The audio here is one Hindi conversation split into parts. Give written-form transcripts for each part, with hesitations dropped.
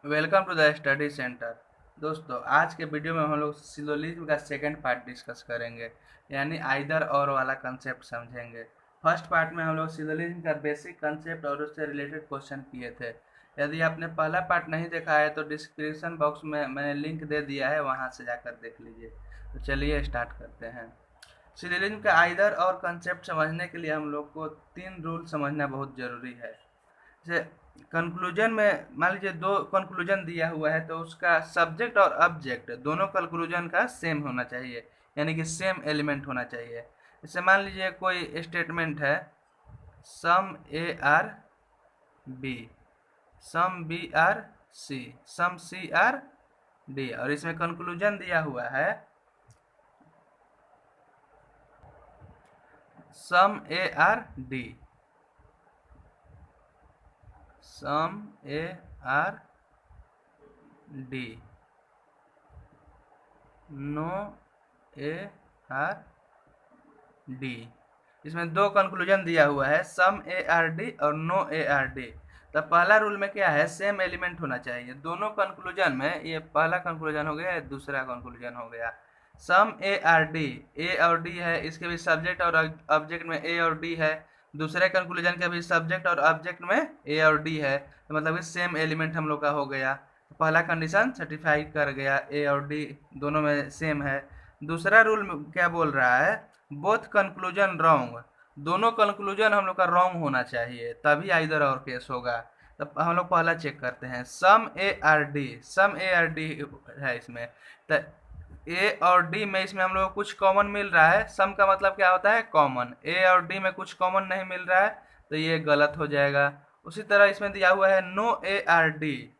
Welcome to the study centre. दोस्तों, आज के वीडियो में हम लोग सिलोजिज्म का सेकंड पार्ट डिस्कस करेंगे, यानी आइदर और वाला कंसेप्ट समझेंगे। फर्स्ट पार्ट में हम लोग सिलोजिज्म का बेसिक कंसेप्ट और उससे रिलेटेड क्वेश्चन किए थे। यदि आपने पहला पार्ट नहीं देखा है तो डिस्क्रिप्शन बॉक्स में मैंने लिंक दे दिया है, वहां से जाकर देख लीजिए। तो चलिए स्टार्ट करते हैं। सिलोजिज्म का आइदर और कंसेप्ट समझने के लिए हम लोग को तीन रूल समझना बहुत जरूरी है। जैसे कंक्लूजन में मान लीजिए दो कंक्लूजन दिया हुआ है, तो उसका सब्जेक्ट और ऑब्जेक्ट दोनों कंक्लूजन का सेम होना चाहिए, यानी कि सेम एलिमेंट होना चाहिए। जैसे मान लीजिए कोई स्टेटमेंट है, some A are B, some B are C, some C are D, और इसमें कंक्लूजन दिया हुआ है some A are D, some A are D, no A are D. इसमें दो कंक्लूजन दिया हुआ है, सम ए आर डी और नो ए आर डी। तो पहला रूल में क्या है, सेम एलिमेंट होना चाहिए दोनों कंक्लूजन में। ये पहला कंक्लूजन हो गया, दूसरा कंक्लूजन हो गया। सम ए आर डी, ए और डी है, इसके भी सब्जेक्ट और ऑब्जेक्ट में ए और डी है। दूसरे कंक्लूजन के भी सब्जेक्ट और ऑब्जेक्ट में ए और डी है, तो मतलब सेम एलिमेंट हम लोग का हो गया। तो पहला कंडीशन सर्टिफाई कर गया, ए और डी दोनों में सेम है। दूसरा रूल क्या बोल रहा है, बोथ कंक्लूजन रॉन्ग, दोनों कंक्लूजन हम लोग का रॉन्ग होना चाहिए, तभी आइदर और केस होगा। तब हम लोग पहला चेक करते हैं, some A are D, some A are D है इसमें। तो ए और डी में इसमें हम लोग को कुछ कॉमन मिल रहा है। सम का मतलब क्या होता है, कॉमन। ए और डी में कुछ कॉमन नहीं मिल रहा है, तो ये गलत हो जाएगा। उसी तरह इसमें दिया हुआ है no A are D,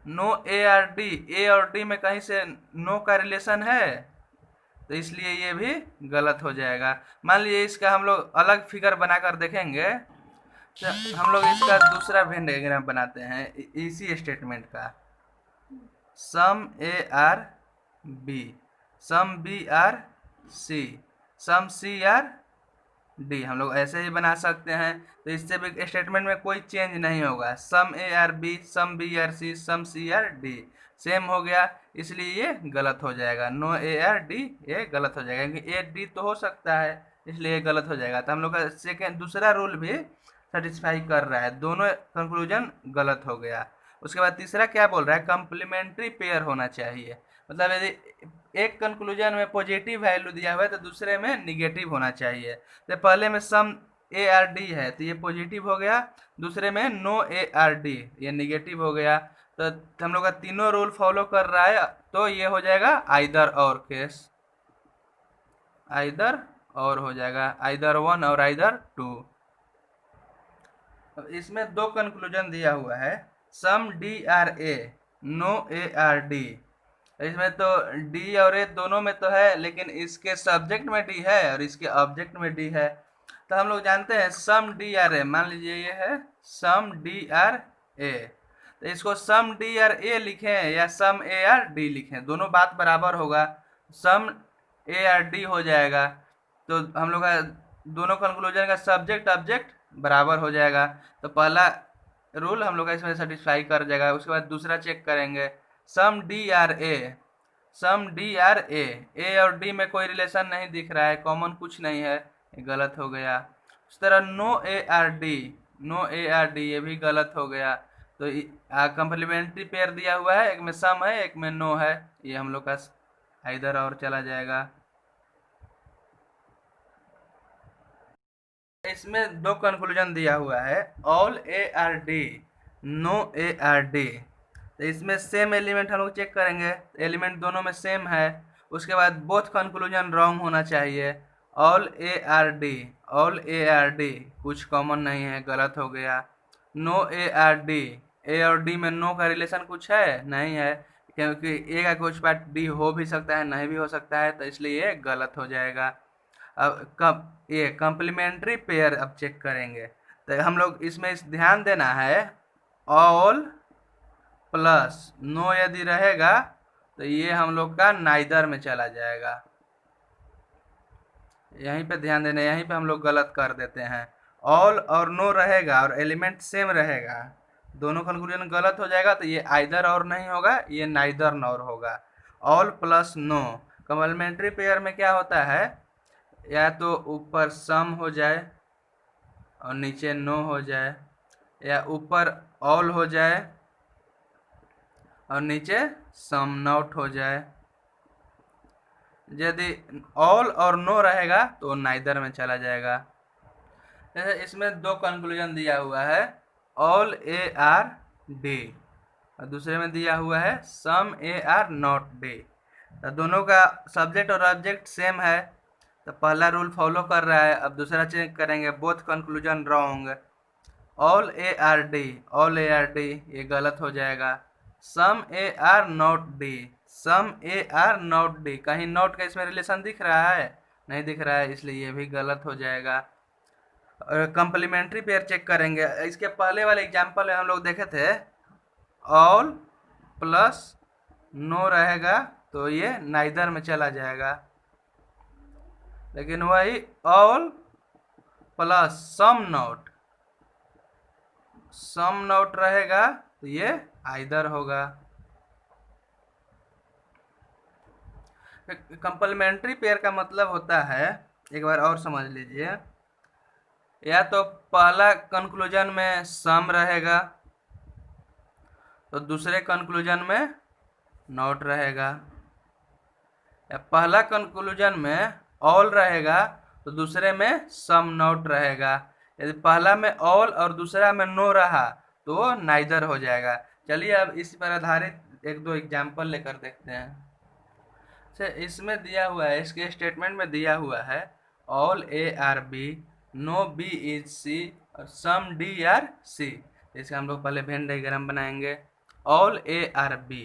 no A are D, A और डी में कहीं से नो का रिलेशन है, तो इसलिए ये भी गलत हो जाएगा। मान लीजिए इसका हम लोग अलग फिगर बनाकर देखेंगे, तो हम लोग इसका दूसरा वेन डायग्राम बनाते हैं इसी स्टेटमेंट का, some A are B, some B are C, some C are D, हम लोग ऐसे ही बना सकते हैं। तो इससे भी स्टेटमेंट में कोई चेंज नहीं होगा, some A are B, some B are C, some C are D same हो गया, इसलिए ये गलत हो जाएगा। नो ए आर डी ये गलत हो जाएगा, क्योंकि ए डी तो हो सकता है, इसलिए ये गलत हो जाएगा। तो हम लोग का सेकेंड दूसरा रूल भी सेटिस्फाई कर रहा है, दोनों कंक्लूजन गलत हो गया। उसके बाद तीसरा क्या बोल रहा है, कंप्लीमेंट्री पेयर होना चाहिए। मतलब यदि एक कंक्लूजन में पॉजिटिव वैल्यू दिया हुआ है तो दूसरे में निगेटिव होना चाहिए। तो पहले में सम ए आर डी है, तो ये पॉजिटिव हो गया। दूसरे में नो ए आर डी, ये निगेटिव हो गया। तो हम लोग का तीनों रूल फॉलो कर रहा है, तो ये हो जाएगा आइदर और केस, आइदर और हो जाएगा, either one or either two. इसमें दो कंक्लूजन दिया हुआ है, some D are A, no A are D. इसमें तो डी और ए दोनों में तो है, लेकिन इसके सब्जेक्ट में डी है और इसके ऑब्जेक्ट में डी है। तो हम लोग जानते हैं सम डी आर ए, मान लीजिए ये है सम डी आर ए, तो इसको सम डी आर ए लिखें या सम ए आर डी लिखें, दोनों बात बराबर होगा, सम ए आर डी हो जाएगा। तो हम लोग का दोनों कंक्लूजन का सब्जेक्ट ऑब्जेक्ट बराबर हो जाएगा। तो पहला रूल हम लोग का इसमें सेटिस्फाई कर जाएगा। उसके बाद दूसरा चेक करेंगे, सम D are A, some D are ए और डी में कोई रिलेशन नहीं दिख रहा है, कॉमन कुछ नहीं है, ये गलत हो गया। उस तरह no A are D, no A are D ये भी गलत हो गया। तो कंप्लीमेंट्री पेयर दिया हुआ है, एक में सम है एक में नो है, ये हम लोग का इधर और चला जाएगा। इसमें दो कंक्लूजन दिया हुआ है, all A are D, no A are D. तो इसमें सेम एलिमेंट हम लोग चेक करेंगे, एलिमेंट दोनों में सेम है। उसके बाद बोथ कंक्लूजन रॉन्ग होना चाहिए, all A are D, all A are D कुछ कॉमन नहीं है, गलत हो गया। No A are D, A और डी में नो का रिलेशन कुछ है नहीं है, क्योंकि ए का कुछ पार्ट डी हो भी सकता है नहीं भी हो सकता है, तो इसलिए ये गलत हो जाएगा। अब कब ये कंप्लीमेंट्री पेयर अब चेक करेंगे, तो हम लोग इसमें ध्यान देना है, ऑल प्लस नो यदि रहेगा तो ये हम लोग का नाइदर में चला जाएगा। यहीं पे ध्यान देना, यहीं पे हम लोग गलत कर देते हैं। ऑल और नो रहेगा और एलिमेंट सेम रहेगा दोनों कंक्लूजन गलत हो जाएगा, तो ये आइदर और नहीं होगा, ये नाइदर नॉर होगा। All plus no, complementary pair में क्या होता है, या तो ऊपर सम हो जाए और नीचे नो हो जाए, या ऊपर ऑल हो जाए और नीचे सम नॉट हो जाए। यदि ऑल और नो रहेगा तो नाइदर में चला जाएगा। जैसे इसमें दो कंक्लूजन दिया हुआ है, ऑल ए आर डी, और दूसरे में दिया हुआ है some A are not D. तो दोनों का सब्जेक्ट और ऑब्जेक्ट सेम है, तो पहला रूल फॉलो कर रहा है। अब दूसरा चेक करेंगे, both conclusion wrong. All A are D, all A are D ये गलत हो जाएगा। Some A are not D, some A are not D, कहीं नॉट का इसमें रिलेशन दिख रहा है? नहीं दिख रहा है, इसलिए ये भी गलत हो जाएगा। और कंप्लीमेंट्री पेयर चेक करेंगे, इसके पहले वाले एग्जाम्पल में हम लोग देखे थे ऑल प्लस नो रहेगा तो ये नाइदर में चला जाएगा, लेकिन वही ऑल प्लस सम नॉट रहेगा तो ये आइदर होगा। कंप्लीमेंट्री पेयर का मतलब होता है, एक बार और समझ लीजिए, या तो पहला कंक्लूजन में सम रहेगा तो दूसरे कंक्लूजन में नॉट रहेगा, या पहला कंक्लूजन में ऑल रहेगा तो दूसरे में सम नॉट रहेगा। यदि पहला में ऑल और दूसरा में नो रहा तो नाइदर हो जाएगा। चलिए अब इस पर आधारित एक दो एग्जाम्पल लेकर देखते हैं। से इसमें दिया हुआ है, इसके स्टेटमेंट में दिया हुआ है all A are B, no B is C और सम डी आर सी। इसका हम लोग पहले वेन डायग्राम बनाएंगे। All A are B,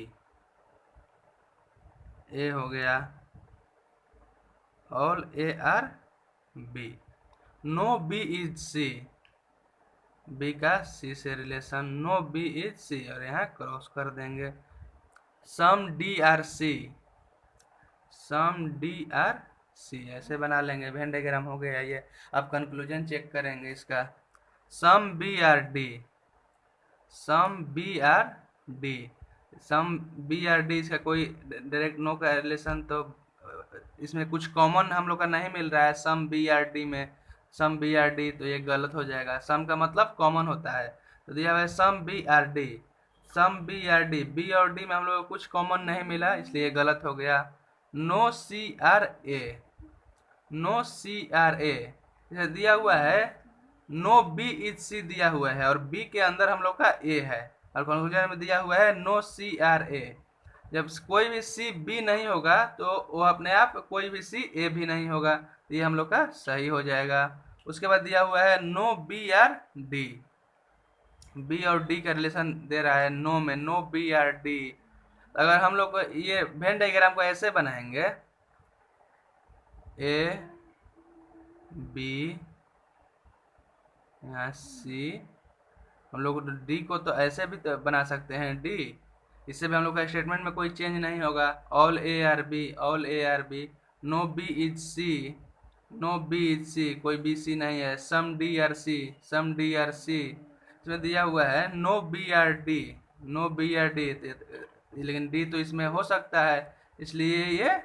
A हो गया, all A are B, no B is C, B का सी से relation, no B is C और यहाँ क्रॉस कर देंगे। Some D are C, some D are C ऐसे बना लेंगे, वेन डायग्राम हो गया ये। अब कंक्लूजन चेक करेंगे इसका, some B are D, some B are D, some B are D, इसका कोई डायरेक्ट नो का रिलेशन तो इसमें कुछ कॉमन हम लोग का नहीं मिल रहा है सम बी आर डी में, सम बी आर डी, तो ये गलत हो जाएगा। सम का मतलब कॉमन होता है, तो दिया हुआ है some B are D, some B are D, B और डी में हम लोग को कुछ कॉमन नहीं मिला इसलिए गलत हो गया। No C R A, no C R A दिया हुआ है, नो बी इज सी दिया हुआ है और बी के अंदर हम लोग का ए है, और कंक्लूजन में दिया हुआ है नो सी आर ए। जब कोई भी सी बी नहीं होगा तो वो अपने आप कोई भी सी ए भी नहीं होगा, तो ये हम लोग का सही हो जाएगा। उसके बाद दिया हुआ है no B are D, B और डी का रिलेशन दे रहा है नो में, नो बी आर डी। अगर हम लोग ये वेन डायग्राम को ऐसे बनाएंगे, ए बी यहाँ सी, हम लोग डी को तो ऐसे भी तो बना सकते हैं डी, इससे भी हम लोग का स्टेटमेंट में कोई चेंज नहीं होगा। All A are B, all A are B, no B is C, no B is C, कोई बी सी नहीं है। Some D are C, some D are C, इसमें दिया हुआ है no B are D, no B are D, लेकिन डी तो इसमें हो सकता है इसलिए ये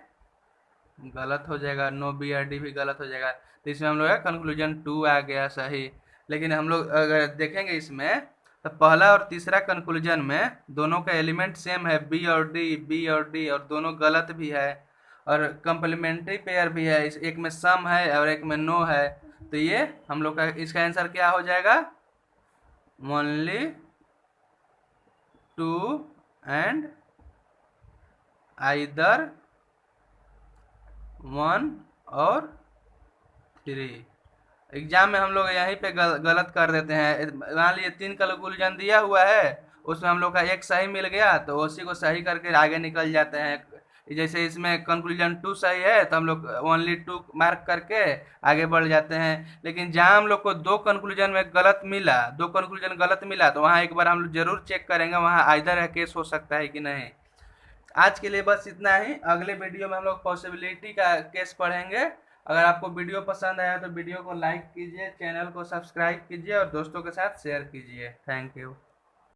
गलत हो जाएगा, नो बी आर डी भी गलत हो जाएगा। तो इसमें हम लोग का कंक्लूजन 2 आ गया सही। लेकिन हम लोग अगर देखेंगे इसमें तो पहला और तीसरा कंक्लूजन में दोनों का एलिमेंट सेम है, बी और डी, बी और डी, और दोनों गलत भी है। और कंप्लीमेंट्री पेयर भी है, एक में सम है और एक में नो है, तो ये हम लोग का इसका आंसर क्या हो जाएगा, ओनली 2 एंड आइदर 1 और 3। एग्जाम में हम लोग यहीं पे गलत कर देते हैं। मान लीजिए 3 कंक्लूजन दिया हुआ है, उसमें हम लोग का एक सही मिल गया तो उसी को सही करके आगे निकल जाते हैं। जैसे इसमें कंक्लूजन 2 सही है तो हम लोग ओनली 2 मार्क करके आगे बढ़ जाते हैं। लेकिन जहां हम लोग को 2 कंक्लूजन में गलत मिला, 2 कंक्लूजन गलत मिला, तो वहां एक बार हम लोग जरूर चेक करेंगे वहां आइदर केस हो सकता है कि नहीं। आज के लिए बस इतना ही, अगले वीडियो में हम लोग पॉसिबिलिटी का केस पढ़ेंगे। अगर आपको वीडियो पसंद आया तो वीडियो को लाइक कीजिए, चैनल को सब्सक्राइब कीजिए और दोस्तों के साथ शेयर कीजिए। Thank you.